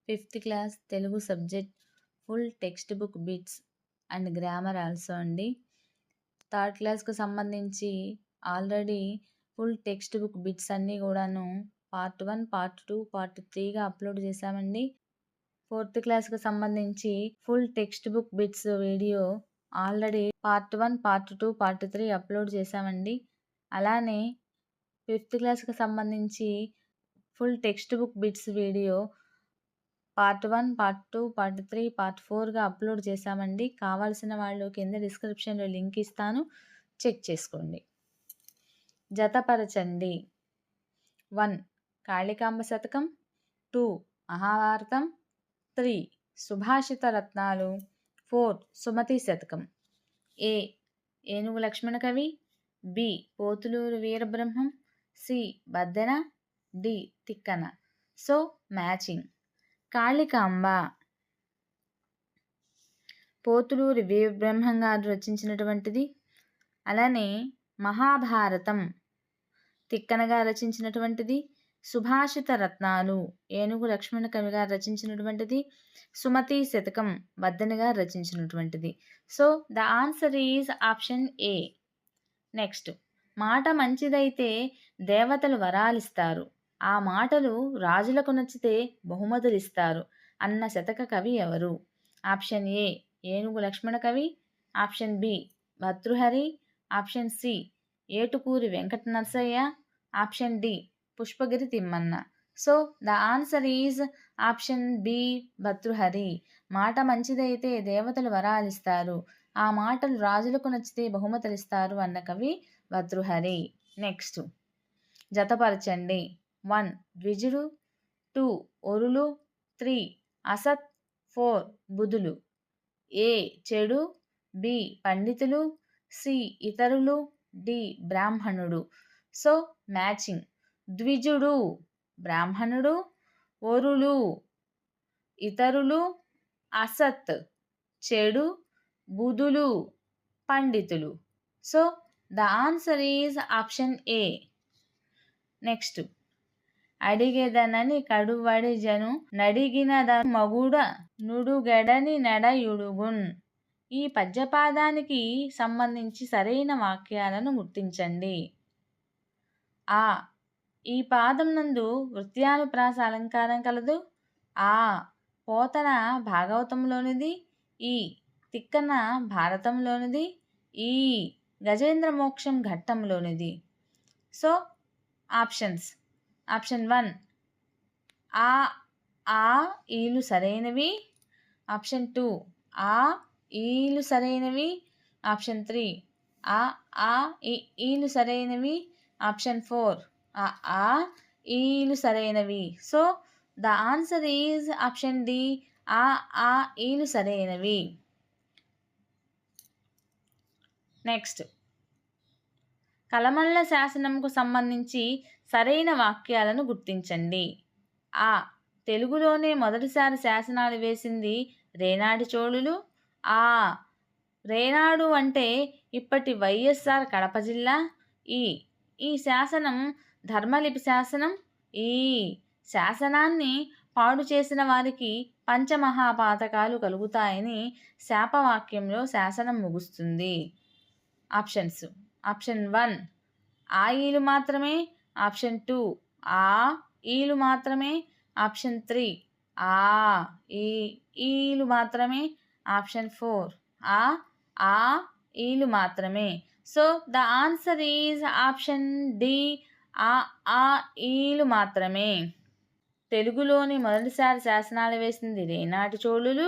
Fifth class Telugu subject full text book bits and grammar also అండి. Third క్లాస్కి సంబంధించి already full text book bits అన్నీ కూడాను part 1, part 2, part 3గా upload చేశామండి. ఫోర్త్ క్లాస్కి సంబంధించి full text book bits video already part 1, part 2, part 3 upload చేశామండి. అలానే ఫిఫ్త్ క్లాస్కి సంబంధించి full text book bits video part 1, part 2, part 3, part 4గా అప్లోడ్ చేశామండి. కావాల్సిన వాళ్ళు కింద డిస్క్రిప్షన్లో లింక్ ఇస్తాను, చెక్ చేసుకోండి. జతపరచండి. 1 కాళికాంబ శతకం, 2 మహాభారతం, 3 సుభాషిత రత్నాలు, 4 సుమతి శతకం. ఏ Enugu Lakshmana Kavi, B Pothuluru Veerabrahmam, C Baddena, D Tikkana. So matching. Kalikamba Pothuluri Veerabrahmam గారు రచించినటువంటిది. అలానే మహాభారతం తిక్కనగా రచించినటువంటిది. సుభాషిత రత్నాలు ఏనుగు లక్ష్మణ కవి గారు రచించినటువంటిది. సుమతి శతకం బద్దెనగా రచించినటువంటిది. So the answer is option A. Next, మాట మంచిదైతే దేవతలు వరాలిస్తారు, ఆ మాటలు రాజులకు నచ్చితే బహుమతులు ఇస్తారు అన్న శతక కవి ఎవరు? Option A Enugu Lakshmana Kavi, option B Bhartrihari, option C Etukuri Venkata Narasayya, option D Pushpagiri Timmanna. So the answer is option B Bhartrihari. మాట మంచిదైతే దేవతలు వరాలిస్తారు, ఆ మాటలు రాజులకు నచ్చితే బహుమతులిస్తారు అన్న కవి భర్తృహరి. నెక్స్ట్, జతపరచండి. 1 ద్విజుడు, 2 ఒరులు, 3 అసత్, 4 బుధులు. ఏ చెడు, బి పండితులు, సి ఇతరులు, డి బ్రాహ్మణుడు. So matching. ద్విజుడు బ్రాహ్మణుడు, ఒరులు ఇతరులు, అసత్ చెడు, బుధులు పండితులు. So the answer is option A. Next, అడిగెదనని కడువడిజను నడిగినద మగుడ నుడుగడని నడయుడుగున్. ఈ పద్యపాదానికి సంబంధించి సరైన వాక్యాలను గుర్తించండి. ఆ ఈ పాదం నందు వృత్యానుప్రాస అలంకారం కలదు. ఆ పోతన భాగవతంలోనిది. ఈ తిక్కన భారతంలోనిది. ఈ గజేంద్ర మోక్షం ఘట్టంలోనిది. So options. ఆప్షన్ 1 ఆ ఆ ఈలు సరైనవి. ఆప్షన్ 2 ఆ ఈలు సరైనవి. ఆప్షన్ 3 ఆ ఆ ఈలు సరైనవి. ఆప్షన్ 4 ఆ ఆ ఈలు సరైనవి. So the answer is option D ఆ ఆ ఈలు సరైనవి. నెక్స్ట్, కలమల్ల శాసనంకు సంబంధించి సరైన వాక్యాలను గుర్తించండి. ఆ తెలుగులోనే మొదటిసారి శాసనాలు వేసింది రేనాటి చోళులు. ఆ రేనాడు అంటే ఇప్పటి వైఎస్ఆర్ కడప జిల్లా. ఈ శాసనం ధర్మలిపి శాసనం. ఈ శాసనాన్ని పాడు చేసిన వారికి పంచమహాపాతకాలు కలుగుతాయని శాపవాక్యంలో శాసనం ముగుస్తుంది. ఆప్షన్స్. ఆప్షన్ 1 ఆ ఈలు మాత్రమే. ఆప్షన్ 2 ఆ ఈలు మాత్రమే. ఆప్షన్ 3 ఆ ఈలు మాత్రమే. ఆప్షన్ 4 ఆ ఈలు మాత్రమే. So the answer is option D ఆ ఈలు మాత్రమే. తెలుగులోని మొదటిసారి శాసనాలు వేసింది రేనాటి చోళులు.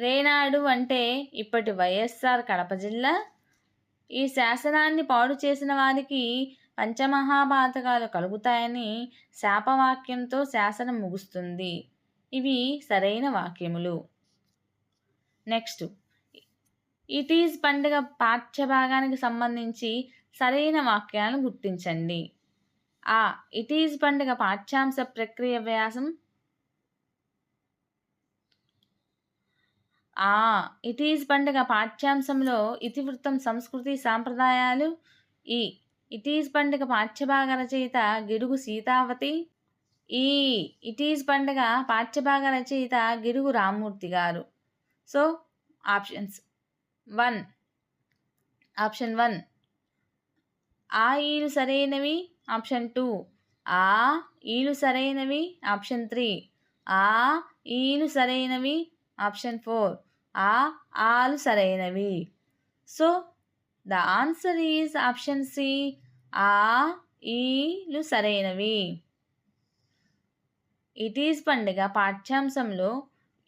రేనాడు అంటే ఇప్పటి వైఎస్ఆర్ కడప జిల్లా. ఈ శాసనాన్ని పాడు చేసిన వారికి పంచమహాపాతకాలు కలుగుతాయని శాపవాక్యంతో శాసనం ముగుస్తుంది. ఇవి సరైన వాక్యములు. నెక్స్ట్, ఇట్ ఈజ్ పండుగ పాఠ్యభాగానికి సంబంధించి సరైన వాక్యాలను గుర్తించండి. ఆ ఇట్ ఈజ్ పండుగ పాఠ్యాంశ ప్రక్రియ వ్యాసం. ఇట్ ఈజ్ పండుగ పాఠ్యాంశంలో ఇతివృత్తం సంస్కృతి సాంప్రదాయాలు. ఇట్ ఈజ్ పండుగ పాఠ్యభాగ రచయిత గిడుగు సీతావతి. ఈ ఇట్ ఈజ్ పండుగ పాఠ్యభాగ రచయిత గిడుగు రామ్మూర్తి గారు. సో ఆప్షన్స్ 1 ఆప్షన్ 1 ఆ ఈలు సరైనవి. ఆప్షన్ 2 ఆ ఈలు సరైనవి. ఆప్షన్ 3 ఆ ఈలు సరైనవి. ఆప్షన్ 4 ఆ ఆలు సరైనవి. So the answer is option C, ఆ ఈలు సరైనవి. ఇట్ ఈజ్ పండుగ పాఠ్యాంశంలో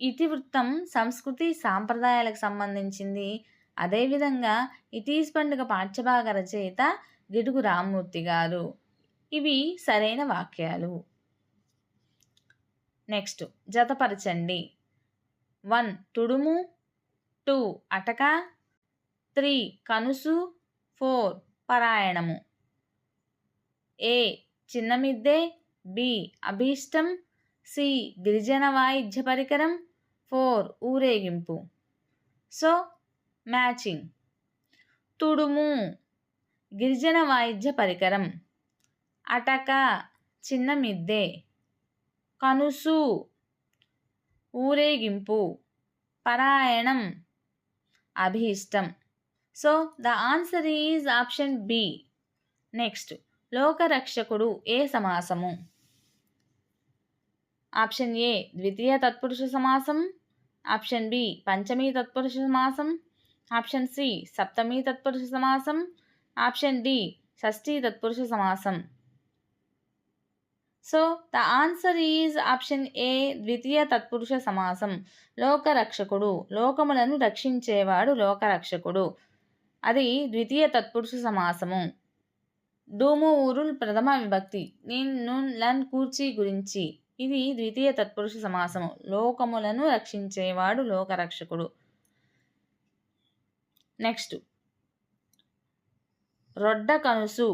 ఇతివృత్తం సంస్కృతి సాంప్రదాయాలకు సంబంధించింది. అదేవిధంగా ఇట్ ఈజ్ పండుగ పాఠ్యభాగ రచయిత గిడుగు రామ్మూర్తి గారు. ఇవి సరైన వాక్యాలు. నెక్స్ట్ జతపరచండి. 1 తుడుము, 2 అటక, 3 కనుసు, 4 పరాయణము. ఏ చిన్న మిద్దె, బి అభీష్టం, సి గిరిజన వాయిద్య పరికరం, 4 ఊరేగింపు. So matching. తుడుము గిరిజన వాయిద్య పరికరం, అటక చిన్న మిద్దె, కనుసు ఊరేగింపు, పరాయణం అభీష్టం. So the answer is option B. Next లోకరక్షకుడు ఏ సమాసము? ఆప్షన్ ఏ ద్వితీయ తత్పురుష సమాసం, ఆప్షన్ బి పంచమీ తత్పురుష సమాసం, ఆప్షన్ సి సప్తమీ తత్పురుష సమాసం, ఆప్షన్ డి షష్ఠీ తత్పురుష సమాసం. So the answer is option ఏ ద్వితీయ తత్పురుష సమాసం. లోకరక్షకుడు లోకములను రక్షించేవాడు లోకరక్షకుడు. అది ద్వితీయ తత్పురుష సమాసము. డూము ఊరుల్ ప్రథమ విభక్తి. నిన్ నున్ లన్ కూర్చి గురించి. ఇది ద్వితీయ తత్పురుష సమాసము. లోకములను రక్షించేవాడు లోకరక్షకుడు. నెక్స్ట్ రొడ్డ కనుసు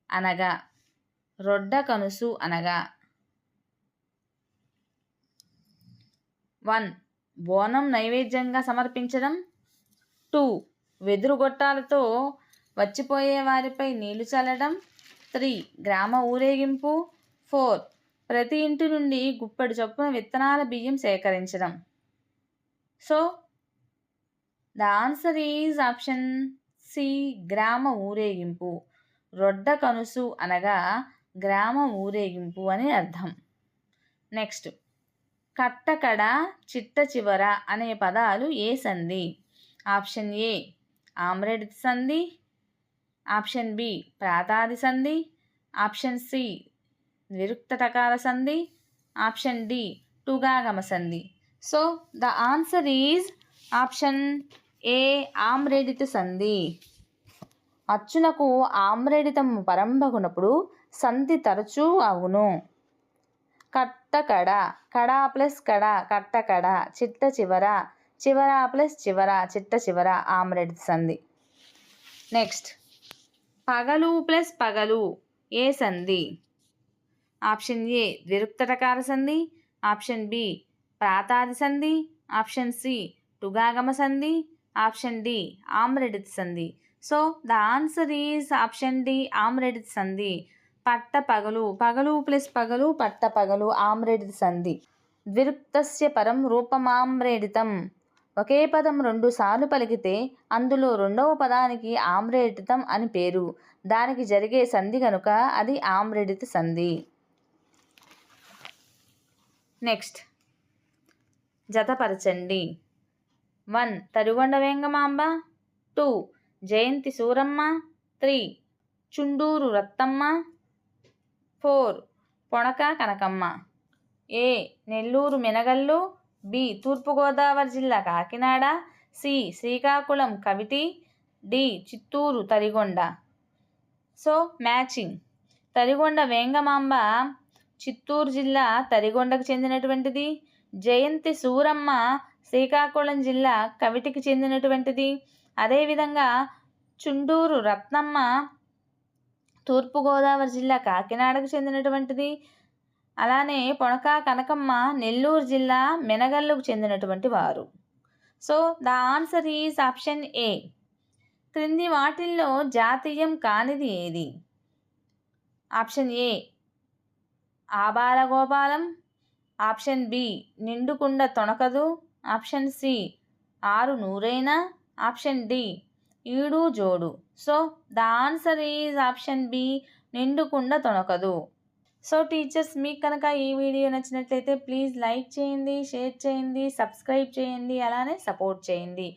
అనగా. రొడ్డ కనుసు అనగా 1 బోనం నైవేద్యంగా సమర్పించడం, 2 వెదురు గొట్టాలతో వచ్చిపోయే వారిపై నీళ్లు చల్లడం, 3 గ్రామ ఊరేగింపు, 4 ప్రతి ఇంటి నుండి గుప్పెడు చొప్పున విత్తనాల బియ్యం సేకరించడం. So the answer is option C గ్రామ ఊరేగింపు. రొడ్డ కనుసు అనగా గ్రామ ఊరేగింపు అని అర్థం. నెక్స్ట్ కట్టకడ చిట్ట చివర అనే పదాలు ఏ సంధి? ఆప్షన్ ఏ ఆమ్రేడిత సంధి, ఆప్షన్ బి ప్రాతాది సంధి, ఆప్షన్ సి విరుక్త టకార సంధి, ఆప్షన్ డి టుగాగమ సంధి. So the answer is option A ఆమ్రేడిత సంధి. అచ్చునకు ఆమ్రేడితము పరంబగునప్పుడు సంధి తరచూ అవును. కట్టకడ కడ ప్లస్ కడ కట్టకడ, చిట్ట చివర చివర ప్లస్ చివర చిట్ట చివర ఆమ్రేడిత సంధి. నెక్స్ట్ పగలు ప్లస్ పగలు ఏ సంధి? ఆప్షన్ ఏ ద్విరుక్తటకార సంధి, ఆప్షన్ బి ప్రాతాది సంధి, ఆప్షన్ సి టుగాగమ సంధి, ఆప్షన్ డి ఆమ్రేడిత సంధి. So the answer is option D ఆమ్రేడిత సంధి. పట్ట పగలు పగలు ప్లస్ పగలు పట్ట పగలు ఆమ్రేడిత సంధి. ద్విరుక్తస్య పరం రూపమామ్రేడితం. ఒకే పదం 2 సార్లు పలికితే అందులో రెండవ పదానికి ఆమ్రేడితం అని పేరు. దానికి జరిగే సంధి కనుక అది ఆమ్రేడిత సంధి. నెక్స్ట్ జతపరచండి. 1 తరిగొండ వేంగమాంబ, 2 జయంతి సూరమ్మ, 3 చుండూరు రత్తమ్మ, 4 పొణక కనకమ్మ. ఏ నెల్లూరు మినగల్లు, బి తూర్పుగోదావరి జిల్లా Kakinada, C Srikakulam Kaviti, D Chittoor Tarigonda. So matching. Tarigonda Vengamamba Chittoor జిల్లా తరిగొండకు చెందినటువంటిది. జయంతి సూరమ్మ శ్రీకాకుళం జిల్లా కవిటికి చెందినటువంటిది. అదేవిధంగా చుండూరు రత్నమ్మ తూర్పుగోదావరి జిల్లా కాకినాడకు చెందినటువంటిది. అలానే పొణక కనకమ్మ నెల్లూరు జిల్లా మెనగల్లుకు చెందినటువంటి వారు. So the answer is option A. క్రింది వాటిల్లో జాతీయం కానిది ఏది? ఆప్షన్ ఏ ఆబాలగోపాలం. ఆప్షన్ బి నిండుకుండ తొణకదు. ఆప్షన్ సి ఆరు నూరైనా. ఆప్షన్ డి ఈడు జోడు. So the answer is option B నిండుకుండ తొణకదు. సో టీచర్స్, మీకు కనుక ఈ వీడియో నచ్చినట్లయితే ప్లీజ్ లైక్ చేయండి, షేర్ చేయండి, సబ్స్క్రైబ్ చేయండి, అలానే సపోర్ట్ చేయండి.